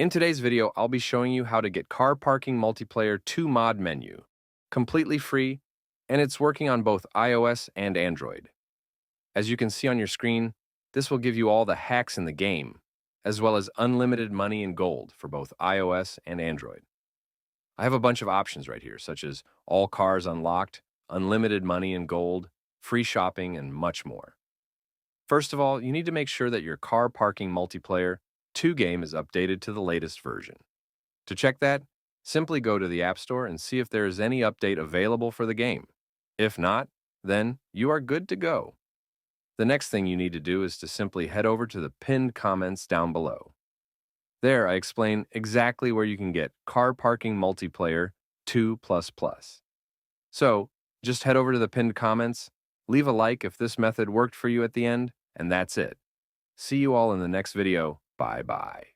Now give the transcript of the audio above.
In today's video, I'll be showing you how to get Car Parking Multiplayer 2 mod menu, completely free, and it's working on both iOS and Android. As you can see on your screen, this will give you all the hacks in the game, as well as unlimited money and gold for both iOS and Android. I have a bunch of options right here, such as all cars unlocked, unlimited money and gold, free shopping, and much more. First of all, you need to make sure that your Car Parking Multiplayer 2 game is updated to the latest version. To check that, simply go to the App Store and see if there is any update available for the game. If not, then you are good to go. The next thing you need to do is to simply head over to the pinned comments down below. There, I explain exactly where you can get Car Parking Multiplayer 2++. So, just head over to the pinned comments, leave a like if this method worked for you at the end, and that's it. See you all in the next video. Bye-bye.